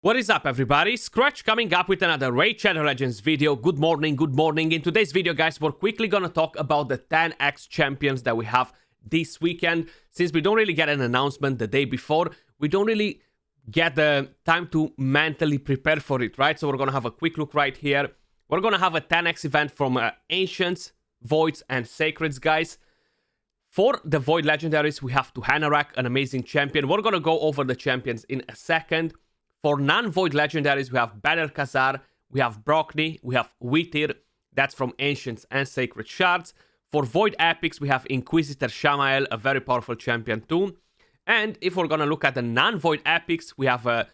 What is up, everybody? Skratch coming up with another Raid Shadow Legends video. Good morning, good morning. In today's video, guys, we're quickly gonna talk about the 10x champions that we have this weekend. Since we don't really get an announcement the day before, we don't really get the time to mentally prepare for it, right? So we're gonna have a quick look right here. We're gonna have a 10x event from Ancients, Voids, and Sacreds, guys. For the Void Legendaries, we have Tuhanarak, an amazing champion. We're gonna go over the champions in a second. For non-Void Legendaries, we have Battle Khazar, we have Brockney, we have Witter, that's from Ancients and Sacred Shards. For Void Epics, we have Inquisitor Shamael, a very powerful champion too. And if we're gonna look at the non-Void Epics, we have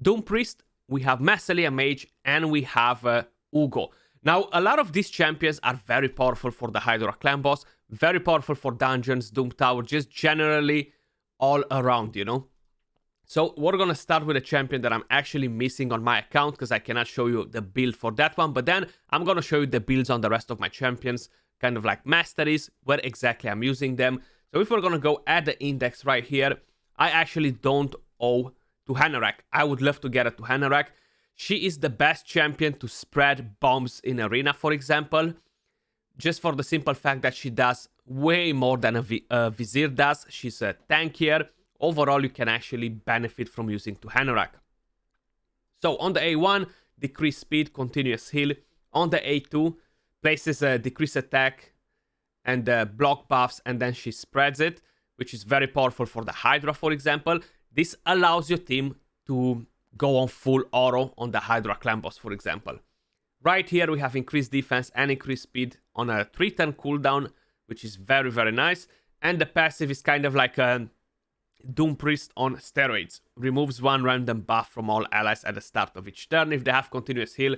Doom Priest, we have Massilly Mage, and we have Ugo. Now, a lot of these champions are very powerful for the Hydra clan boss, very powerful for dungeons, Doom Tower, just generally all around, you know? So we're gonna start with a champion that I'm actually missing on my account because I cannot show you the build for that one. But then I'm gonna show you the builds on the rest of my champions, kind of like Masteries, where exactly I'm using them. So if we're gonna go at the index right here, I actually don't owe Tuhanarak. I would love to get a Tuhanarak. She is the best champion to spread bombs in arena, for example. Just for the simple fact that she does way more than a Vizier does. She's a tankier. Overall, you can actually benefit from using Tuhanarak. So on the A1, decrease speed, continuous heal. On the A2, places a decrease attack and block buffs, and then she spreads it, which is very powerful for the Hydra, for example. This allows your team to go on full auto on the Hydra clan boss, for example. Right here, we have increased defense and increased speed on a 3-turn cooldown, which is very, very nice. And the passive is kind of like a Doom Priest on steroids. Removes one random buff from all allies at the start of each turn. If they have continuous heal,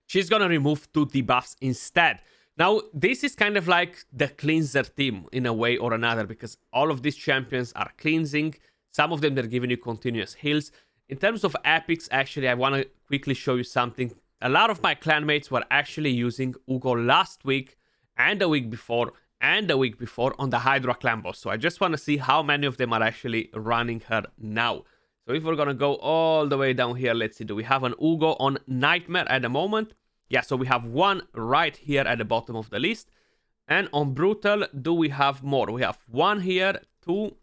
she's gonna remove 2 debuffs instead. Now, this is kind of like the cleanser team in a way or another, because all of these champions are cleansing. Some of them, they're giving you continuous heals. In terms of epics, actually, I want to quickly show you something. A lot of my clanmates were actually using Ugo last week and the week before and the week before on the Hydra clan boss. So I just want to see how many of them are actually running her now. So if we're going to go all the way down here, let's see, do we have an Ugo on Nightmare at the moment? Yeah, so we have one right here at the bottom of the list. And on Brutal, do we have more? We have one here, 2,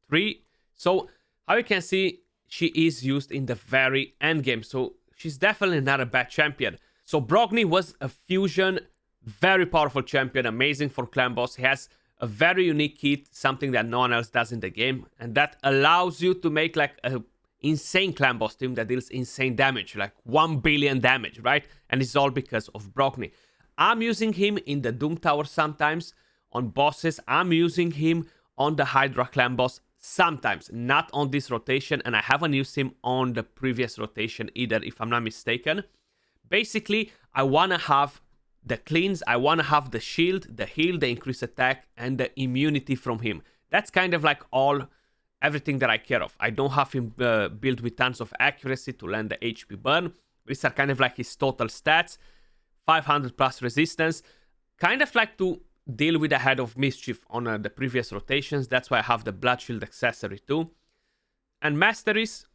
3. So how you can see, she is used in the very end game. So she's definitely not a bad champion. So Brockney was a fusion, very powerful champion, amazing for clan boss. He has a very unique kit, something that no one else does in the game, and that allows you to make like a insane clan boss team that deals insane damage, like 1 billion damage, right? And it's all because of Brockney. I'm using him in the Doom Tower sometimes on bosses. I'm using him on the Hydra clan boss sometimes, not on this rotation, and I haven't used him on the previous rotation either, if I'm not mistaken. Basically, I want to have the cleanse, I want to have the shield, the heal, the increased attack, and the immunity from him. That's kind of like everything that I care of. I don't have him built with tons of accuracy to land the HP burn. These are kind of like his total stats. 500 plus resistance. Kind of like to deal with the Head of Mischief on the previous rotations. That's why I have the Blood Shield accessory too. And Masteries,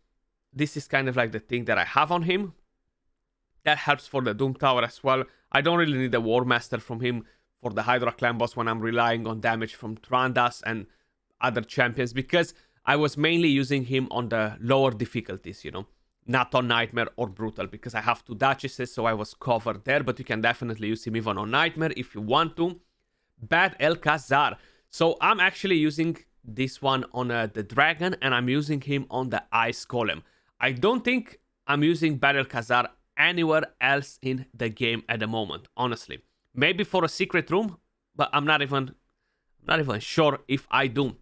this is kind of like the thing that I have on him. That helps for the Doom Tower as well. I don't really need a War Master from him for the Hydra clan boss when I'm relying on damage from Trandas and other champions, because I was mainly using him on the lower difficulties, you know, not on Nightmare or Brutal, because I have 2 Duchesses, so I was covered there. But you can definitely use him even on Nightmare if you want to. Bad El Khazar. So I'm actually using this one on the Dragon, and I'm using him on the Ice Golem. I don't think I'm using Bad El Khazar anywhere else in the game at the moment, honestly. Maybe for a secret room, but I'm not even sure if I do.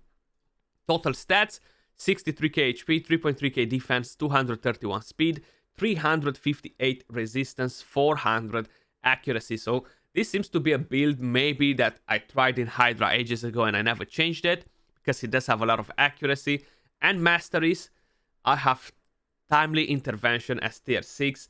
Total stats, 63k HP, 3.3k defense, 231 speed, 358 resistance, 400 accuracy. So this seems to be a build maybe that I tried in Hydra ages ago and I never changed it, because it does have a lot of accuracy. And Masteries, I have Timely Intervention as tier 6.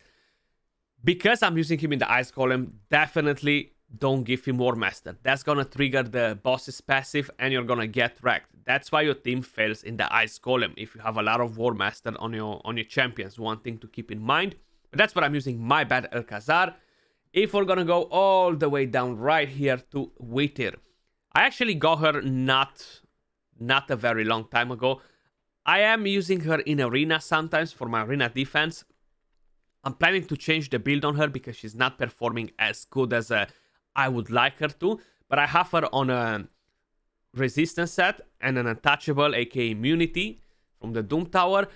Because I'm using him in the Ice Golem, definitely don't give him War Master. That's gonna trigger the boss's passive and you're gonna get wrecked. That's why your team fails in the Ice Golem if you have a lot of War Master on your champions. One thing to keep in mind. But that's what I'm using my bad Alcazar. If we're gonna go all the way down right here to Witter. I actually got her not a very long time ago. I am using her in arena sometimes for my arena defense. I'm planning to change the build on her because she's not performing as good as I would like her to. But I have her on a resistance set and an untouchable, aka immunity from the Doom Tower.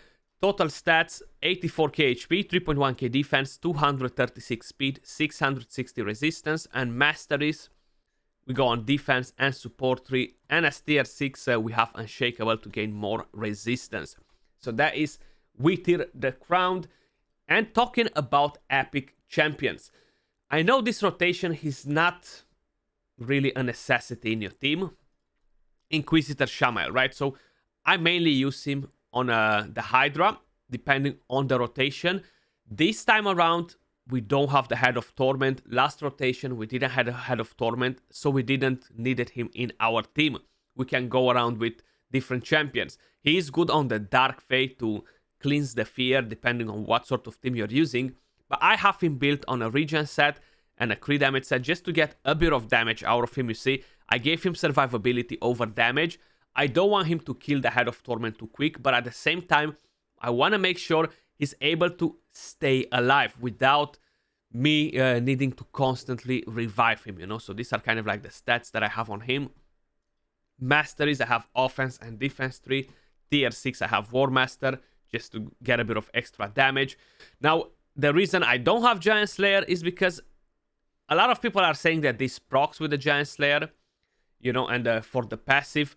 Total stats, 84k HP, 3.1k defense, 236 speed, 660 resistance, and masteries. We go on defense and support 3, and as tier 6 we have unshakable to gain more resistance. So that is Witter the Crowned. And talking about epic champions, I know this rotation is not really a necessity in your team. Inquisitor Shamael, right? So I mainly use him on the Hydra, depending on the rotation. This time around, we don't have the Head of Torment. Last rotation, we didn't have a Head of Torment, so we didn't needed him in our team. We can go around with different champions. He is good on the Dark Fate to cleanse the fear, depending on what sort of team you're using. But I have him built on a regen set and a crit damage set just to get a bit of damage out of him, you see. I gave him survivability over damage. I don't want him to kill the Head of Torment too quick, but at the same time, I want to make sure he's able to stay alive without me needing to constantly revive him, you know. So these are kind of like the stats that I have on him. Masteries, I have offense and defense 3. Tier 6, I have War Master, just to get a bit of extra damage. Now, the reason I don't have Giant Slayer is because a lot of people are saying that this procs with the Giant Slayer, you know, and for the passive.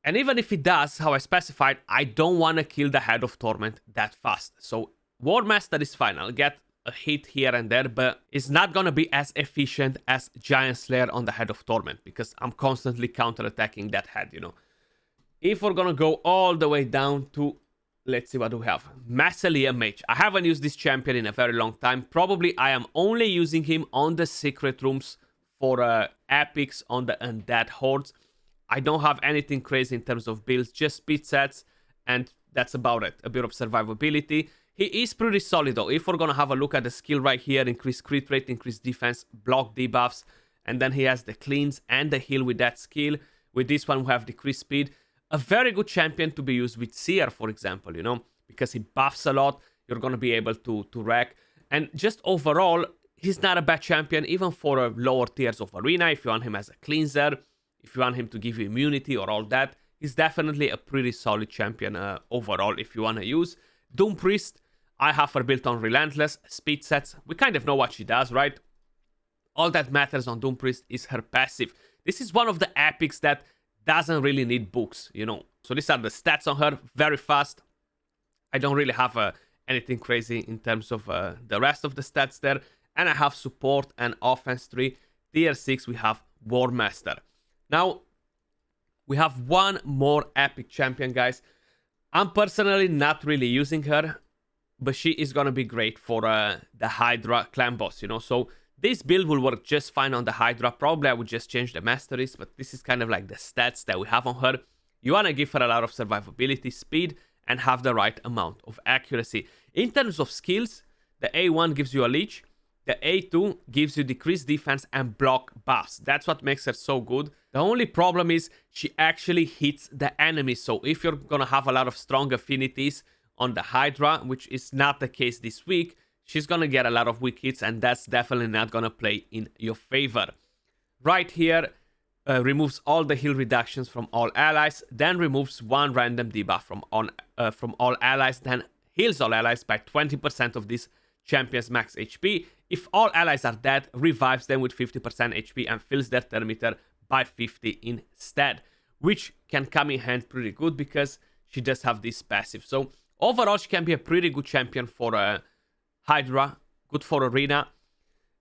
And even if it does, how I specified, I don't want to kill the Head of Torment that fast. So War Master is fine. I'll get a hit here and there, but it's not going to be as efficient as Giant Slayer on the Head of Torment because I'm constantly counterattacking that head, you know. If we're going to go all the way down to, let's see what we have. Massilly Mage. I haven't used this champion in a very long time. Probably I am only using him on the secret rooms for epics on the Undead Hordes. I don't have anything crazy in terms of builds, just speed sets, and that's about it. A bit of survivability. He is pretty solid though. If we're gonna have a look at the skill right here, increase crit rate, increase defense, block debuffs, and then he has the cleanse and the heal with that skill. With this one, we have decreased speed. A very good champion to be used with Seer, for example, you know, because he buffs a lot. You're gonna be able to wreck. And just overall, he's not a bad champion, even for lower tiers of Arena. If you want him as a cleanser, if you want him to give you immunity or all that, he's definitely a pretty solid champion overall if you want to use. Doom Priest, I have her built on Relentless, speed sets. We kind of know what she does, right? All that matters on Doom Priest is her passive. This is one of the epics that doesn't really need books, you know. So these are the stats on her, very fast. I don't really have anything crazy in terms of the rest of the stats there. And I have support and offense 3. Tier 6, we have War Master. Now, we have one more epic champion, guys. I'm personally not really using her, but she is going to be great for the Hydra clan boss, you know. So this build will work just fine on the Hydra. Probably I would just change the Masteries, but this is kind of like the stats that we have on her. You want to give her a lot of survivability, speed, and have the right amount of accuracy. In terms of skills, the A1 gives you a leech. The A2 gives you decreased defense and block buffs. That's what makes her so good. The only problem is she actually hits the enemy. So if you're going to have a lot of strong affinities on the Hydra, which is not the case this week, she's going to get a lot of weak hits, and that's definitely not going to play in your favor. Right here, removes all the heal reductions from all allies, then removes one random debuff from all allies, then heals all allies by 20% of this champion's max HP. If all allies are dead, revives them with 50% HP and fills their turn meter by 50 instead, which can come in hand pretty good because she does have this passive. So overall, she can be a pretty good champion for Hydra, good for Arena,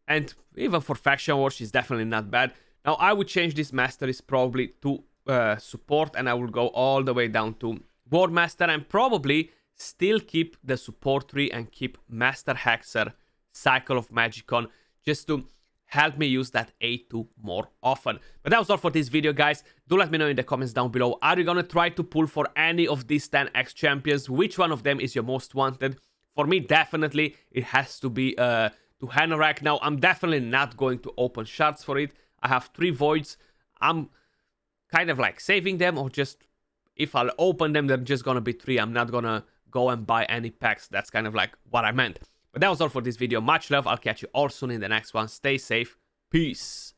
and even for Faction War, she's definitely not bad. Now, I would change this Masteries probably to support, and I will go all the way down to War Master, and probably still keep the support tree and keep Master Hexer, Cycle of Magicon, just to help me use that A2 more often. But that was all for this video, guys. Do let me know in the comments down below. Are you gonna try to pull for any of these 10x champions? Which one of them is your most wanted? For me, definitely, it has to be to Hanorak. Now, I'm definitely not going to open shards for it. I have 3 voids. I'm kind of like saving them, or just, if I'll open them, they're just gonna be 3. I'm not gonna go and buy any packs. That's kind of like what I meant. But that was all for this video. Much love. I'll catch you all soon in the next one. Stay safe. Peace.